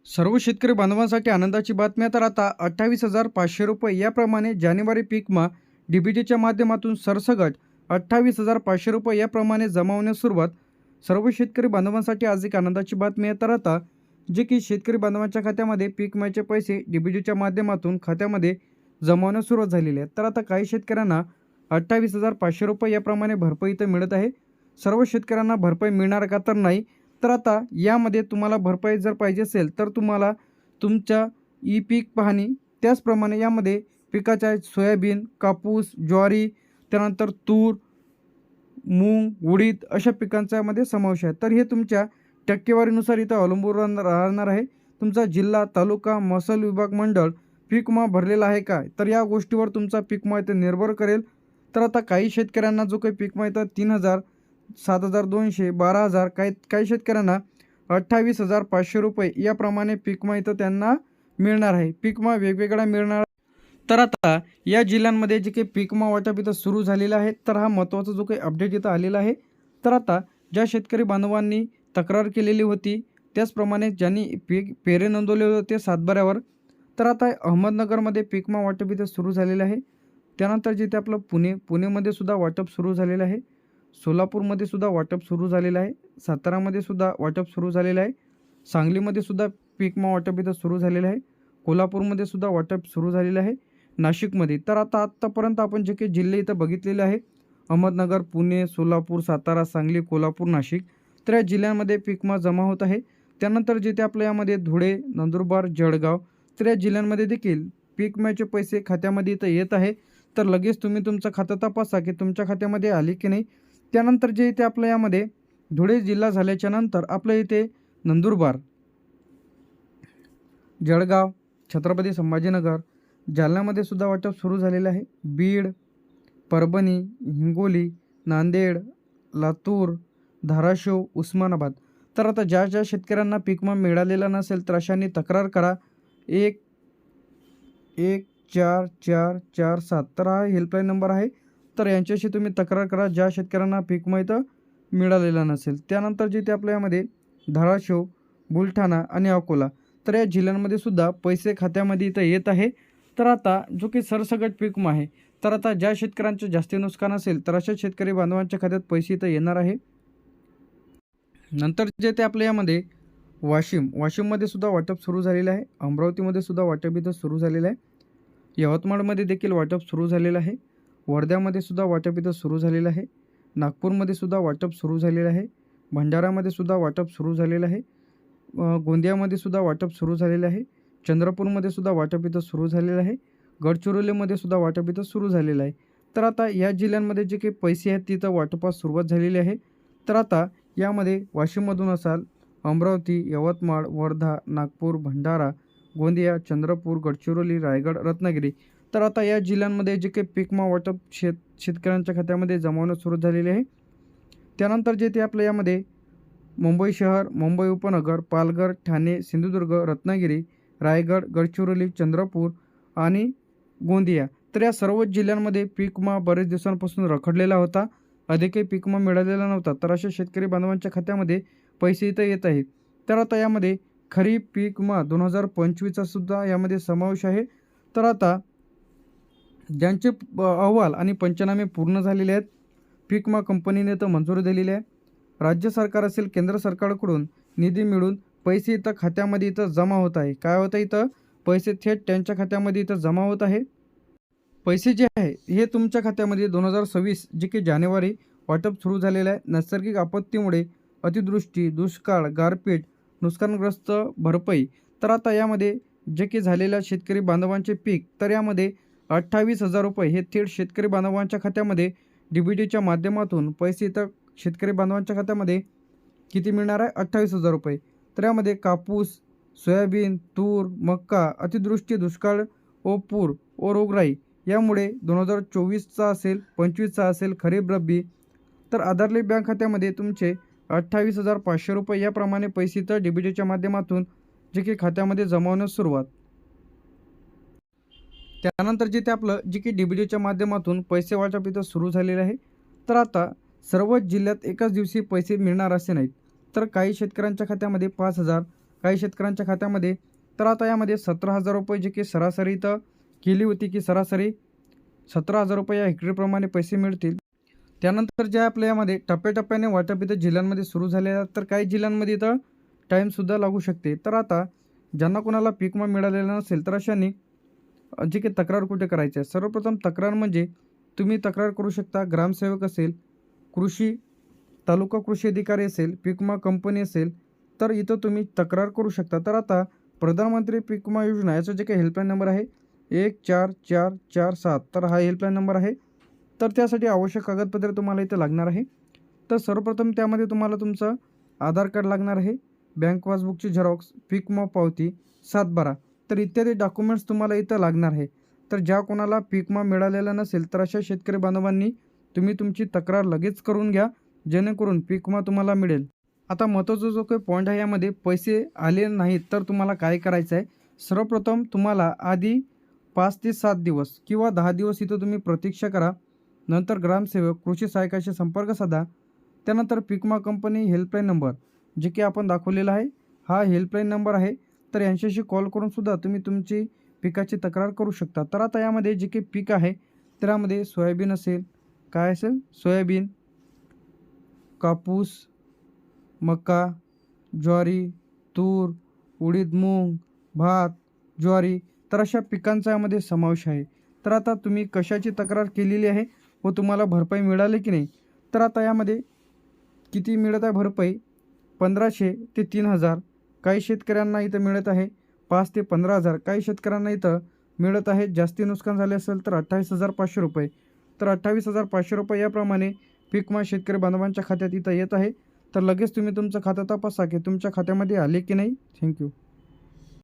सर्व शेतकरी बांधवांसाठी आनंदाची बातमी तर आता 28,500 रुपये याप्रमाणे जानेवारी पीक विमा डीबीटीच्या माध्यमातून सरसगट 28,500 रुपये याप्रमाणे जमा होण्यास सुरुवात. सर्व शेतकरी बांधवांसाठी आज एक आनंदाची बातमी आहे. तर आता जे की शेतकरी बांधवांच्या खात्यामध्ये पीक विम्याचे पैसे डीबीटीच्या माध्यमातून खात्यामध्ये जमा होण्यास सुरुवात झालेली आहे. तर आता काही शेतकऱ्यांना 28,500 रुपये याप्रमाणे भरपाई इथं मिळत आहे. सर्व शेतकऱ्यांना भरपाई मिळणार का तर नाही. तर आता यामध्ये तुम्हाला भरपाई जर पाहिजे असेल तर तुम्हाला तुमच्या ई पीक पाहणी, त्याचप्रमाणे यामध्ये पिकाच्या सोयाबीन, कापूस, ज्वारी, त्यानंतर तूर, मूग, उडीद अशा पिकांचा यामध्ये समावेश आहे. तर हे तुमच्या टक्केवारीनुसार इथं अवलंबून राहणार आहे. तुमचा जिल्हा, तालुका, महसूल विभाग मंडळ पीक विमा भरलेला आहे का, तर या गोष्टीवर तुमचा पीक विमा इथं निर्भर करेल. तर आता काही शेतकऱ्यांना जो काही पीक विमा इथं 3,000, 7,200, 12,000, काही काही शेतकऱ्यांना 28,500 रुपये याप्रमाणे पीक विमा इथं त्यांना मिळणार आहे. पीक विमा वेगवेगळा मिळणार. तर आता या जिल्ह्यांमध्ये जे काही पीक विमा वाटप इथं सुरू झालेलं आहे, तर हा महत्त्वाचा जो काही अपडेट इथं आलेला आहे. तर आता ज्या शेतकरी बांधवांनी तक्रार केलेली होती, त्याचप्रमाणे ज्यांनी पेरे नोंदवले होते सातबाऱ्यावर, तर आता अहमदनगरमध्ये पीक विमा वाटप इथं सुरू झालेलं आहे. त्यानंतर जिथे आपलं पुणेमध्ये सुद्धा वाटप सुरू झालेलं आहे. सोलापूरमध्ये सुद्धा वाटप सुरू झालेलं आहे. सातारामध्ये सुद्धा वाटप सुरू झालेलं आहे. सांगलीमध्ये सुद्धा पीक विमा वाटप इथं सुरू झालेलं आहे. कोल्हापूरमध्ये सुद्धा वाटप सुरू झालेलं आहे. नाशिकमध्ये तर आत्तापर्यंत आपण जे काही जिल्हे इथं बघितलेले आहे, अहमदनगर, पुणे, सोलापूर, सातारा, सांगली, कोल्हापूर, नाशिक, तर या जिल्ह्यांमध्ये पीक विमा जमा होत आहे. त्यानंतर जिथे आपल्या यामध्ये धुळे, नंदुरबार, जळगाव, तर या जिल्ह्यांमध्ये देखील पीक विम्याचे पैसे खात्यामध्ये इथं येत आहे. तर लगेच तुम्ही तुमचं खातं तपासा की तुमच्या खात्यामध्ये आले की नाही. त्यानंतर जे इथे आपल्या यामध्ये धुळे जिल्हा झाल्याच्या नंतर आपल्या इथे नंदुरबार, जळगाव, छत्रपती संभाजीनगर, जालन्यामध्ये सुद्धा वाटप सुरू झालेलं आहे. बीड, परभणी, हिंगोली, नांदेड, लातूर, धाराशिव, उस्मानाबाद. तर आता ज्या ज्या शेतकऱ्यांना पीक विमा मिळालेला नसेल तर अशांनी तक्रार करा. 11447 तर हा हेल्पलाईन नंबर आहे. तर यांच्याशी तुम्ही तक्रार करा ज्या शेतकऱ्यांना पीक विमा इथं मिळालेला नसेल. त्यानंतर जिथे आपल्या यामध्ये धाराशिव, बुलढाणा आणि अकोला, तर या जिल्ह्यांमध्ये सुद्धा पैसे खात्यामध्ये इथं येत आहे. तर आता जो की सरसगट पीक विमा आहे, तर आता ज्या शेतकऱ्यांचं जास्ती नुकसान असेल तर अशा शेतकरी बांधवांच्या खात्यात पैसे इथं येणार आहे. नंतर जे ते आपल्या यामध्ये वाशिममध्ये सुद्धा वाटप सुरू झालेलं आहे. अमरावतीमध्ये सुद्धा वाटप इथं सुरू झालेलं आहे. यवतमाळमध्ये देखील वाटप सुरू झालेलं आहे. वर्ध्यामध्ये सुद्धा वाटप इथं सुरू झालेलं आहे. नागपूरमध्ये सुद्धा वाटप सुरू झालेलं आहे. भंडारामध्ये सुद्धा वाटप सुरू झालेलं आहे. गोंदियामध्ये सुद्धा वाटप सुरू झालेलं आहे. चंद्रपूरमध्ये सुद्धा वाटप इथं सुरू झालेलं आहे. गडचिरोलीमध्ये सुद्धा वाटप इथं सुरू झालेलं आहे. तर आता या जिल्ह्यांमध्ये जे काही पैसे आहेत तिथं वाटपास सुरुवात झालेली आहे. तर आता यामध्ये वाशिममधून असाल, अमरावती, यवतमाळ, वर्धा, नागपूर, भंडारा, गोंदिया, चंद्रपूर, गडचिरोली, रायगड, रत्नागिरी, तर आता या जिल्ह्यांमध्ये जे काही पीक विमा वाटप शेतकऱ्यांच्या खात्यामध्ये जमावणं सुरू झालेले आहे. त्यानंतर जे ते आपल्या यामध्ये मुंबई शहर, मुंबई उपनगर, पालघर, ठाणे, सिंधुदुर्ग, रत्नागिरी, रायगड, गडचिरोली, चंद्रपूर आणि गोंदिया, तर या सर्व जिल्ह्यांमध्ये पीक विमा बरेच दिवसांपासून रखडलेला होता. अधिकही पीक विमा मिळालेला नव्हता. तर अशा शेतकरी बांधवांच्या खात्यामध्ये पैसे इथं येत आहे. तर आता यामध्ये खरीप पीक विमा 2025चा सुद्धा यामध्ये समावेश आहे. तर आता ज्यांचे अहवाल आणि पंचनामे पूर्ण झालेले आहेत, पीक विमा कंपनीने तर मंजुरी दिलेली आहे. राज्य सरकार असेल, केंद्र सरकारकडून निधी मिळून पैसे इथं खात्यामध्ये इथं जमा होत आहे. काय होतं इथं, पैसे थेट त्यांच्या खात्यामध्ये इथं जमा होत आहे. पैसे जे आहे हे तुमच्या खात्यामध्ये 2026 जे की जानेवारी वाटप सुरू झालेलं आहे. नैसर्गिक आपत्तीमुळे अतिवृष्टी, दुष्काळ, गारपीट, नुकसानग्रस्त भरपाई, तर आता यामध्ये जे की झालेल्या शेतकरी बांधवांचे पीक, तर यामध्ये 28,000 रुपये हे थेट शेतकरी बांधवांच्या खात्यामध्ये डीबीटीच्या माध्यमातून पैसे इथं शेतकरी बांधवांच्या खात्यामध्ये किती मिळणार आहे, 28,000 रुपये. तर यामध्ये कापूस, सोयाबीन, तूर, मक्का, अतिवृष्टी, दुष्काळ व पूर व रोगराई यामुळे 2024चा असेल, 25चा असेल, खरीप, रब्बी, तर आधारली बँक खात्यामध्ये तुमचे 28,500 रुपये याप्रमाणे पैसे तर डीबीटीच्या माध्यमातून जे की खात्यामध्ये जमावण्यास सुरुवात. त्यानंतर जे ते आपलं जे की डीबीटीच्या माध्यमातून पैसे वाटप इथं सुरू झालेलं आहे. तर आता सर्वच जिल्ह्यात एकाच दिवशी पैसे मिळणार असे नाहीत. तर काही शेतकऱ्यांच्या खात्यामध्ये 5,000, काही शेतकऱ्यांच्या खात्यामध्ये. तर आता यामध्ये 17,000 रुपये जे की सरासरी इथं केली होती की सरासरी 17,000 रुपये या हेक्टरप्रमाणे पैसे मिळतील. त्यानंतर जे आपल्या यामध्ये टप्प्याटप्प्याने वाटप इथं जिल्ह्यांमध्ये सुरू झाले आहे, तर काही जिल्ह्यांमध्ये इथं टाईमसुद्धा लागू शकते. तर आता ज्यांना कोणाला पीक विमा मिळालेला नसेल तर अशांनी जे काही तक्रार कुठे करायची आहे. सर्वप्रथम तक्रार म्हणजे तुम्ही तक्रार करू शकता. ग्रामसेवक असेल, कृषी तालुका कृषी अधिकारी असेल, पीक विमा कंपनी असेल, तर इथं तुम्ही तक्रार करू शकता. तर आता प्रधानमंत्री पीक विमा योजना याचा जे काही हेल्पलाईन नंबर आहे 14447, तर हा हेल्पलाईन नंबर आहे. तर त्यासाठी आवश्यक कागदपत्रे तुम्हाला इथं लागणार आहे. तर सर्वप्रथम त्यामध्ये तुम्हाला तुमचं आधार कार्ड लागणार आहे, बँक पासबुकची झेरॉक्स, पीक विमा पावती, सातबारा, तर इत्यादी डॉक्युमेंट्स तुम्हाला इथं लागणार आहे. तर ज्या कोणाला पीक विमा मिळालेला नसेल तर अशा शेतकरी बांधवांनी तुम्ही तुमची तक्रार लगेच करून घ्या, जेणेकरून पीक विमा तुम्हाला मिळेल. आता महत्त्वाचा जो काही पॉईंट आहे यामध्ये पैसे आले नाहीत तर तुम्हाला काय करायचं आहे. सर्वप्रथम तुम्हाला आधी 5 ते 7 दिवस किंवा 10 दिवस इथं तुम्ही प्रतीक्षा करा. नंतर ग्रामसेवक, कृषी सहाय्यकाशी संपर्क साधा. त्यानंतर पीक विमा कंपनी हेल्पलाईन नंबर जे की आपण दाखवलेला आहे, हा हेल्पलाईन नंबर आहे. तर यांच्याशी कॉल करून सुद्धा तुम्ही तुमची पिकाची तक्रार करू शकता. तर आता यामध्ये जे काही पीक आहे तर यामध्ये सोयाबीन असेल, काय असेल, सोयाबीन, कापूस, मका, ज्वारी, तूर, उडीद, मूग, भात, ज्वारी, तर अशा पिकांचा यामध्ये समावेश आहे. तर आता तुम्ही कशाची तक्रार केलेली आहे व तुम्हाला भरपाई मिळाली की नाही. तर आता यामध्ये किती मिळत आहे भरपाई, 1500 ते 3000, काही शेतकऱ्यांना इथं मिळत आहे 5 ते 15,000, काही शेतकऱ्यांना इथं मिळत आहे जास्ती नुकसान झाले असेल तर 28,500 रुपये. तर 28,500 रुपये याप्रमाणे पीक विमा शेतकरी बांधवांच्या खात्यात इथं येत आहे. तर लगेच तुम्ही तुमचं खातं तपासा की तुमच्या खात्यामध्ये आले की नाही. थँक्यू.